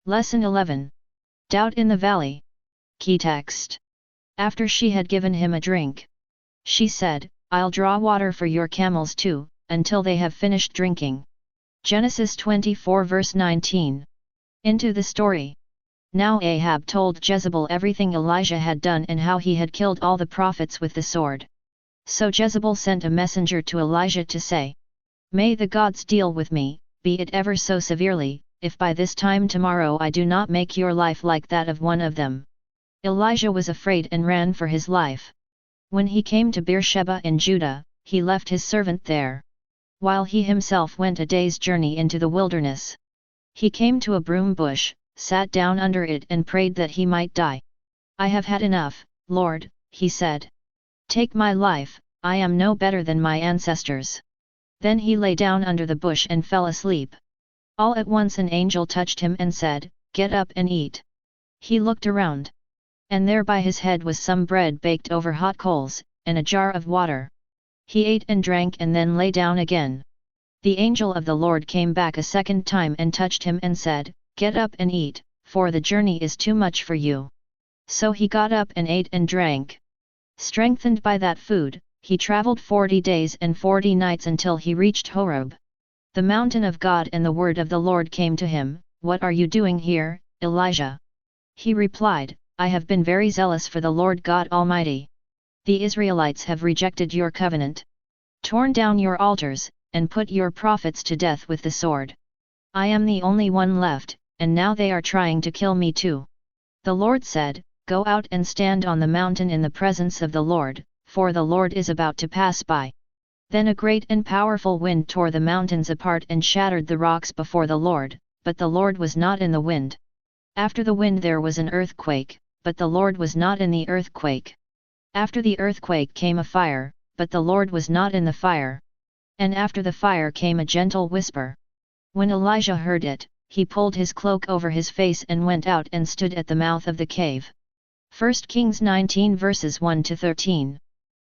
Lesson 11. Doubt in the Valley. Key text. After she had given him a drink, she said, "I'll draw water for your camels too, until they have finished drinking." Genesis 24 verse 19. Into the story. Now Ahab told Jezebel everything Elijah had done and how he had killed all the prophets with the sword. So Jezebel sent a messenger to Elijah to say, "May the gods deal with me, be it ever so severely, if by this time tomorrow I do not make your life like that of one of them." Elijah was afraid and ran for his life. When he came to Beersheba in Judah, he left his servant there, while he himself went a day's journey into the wilderness. He came to a broom bush, sat down under it and prayed that he might die. "I have had enough, Lord," he said. "Take my life, I am no better than my ancestors." Then he lay down under the bush and fell asleep. All at once an angel touched him and said, "Get up and eat." He looked around, and there by his head was some bread baked over hot coals, and a jar of water. He ate and drank and then lay down again. The angel of the Lord came back a second time and touched him and said, "Get up and eat, for the journey is too much for you." So he got up and ate and drank. Strengthened by that food, he traveled 40 days and 40 nights until he reached Horeb, the mountain of God, and the word of the Lord came to him, "What are you doing here, Elijah?" He replied, "I have been very zealous for the Lord God Almighty. The Israelites have rejected your covenant, torn down your altars, and put your prophets to death with the sword. I am the only one left, and now they are trying to kill me too." The Lord said, "Go out and stand on the mountain in the presence of the Lord, for the Lord is about to pass by." Then a great and powerful wind tore the mountains apart and shattered the rocks before the Lord, but the Lord was not in the wind. After the wind there was an earthquake, but the Lord was not in the earthquake. After the earthquake came a fire, but the Lord was not in the fire. And after the fire came a gentle whisper. When Elijah heard it, he pulled his cloak over his face and went out and stood at the mouth of the cave. 1 Kings 19 verses 1 to 13.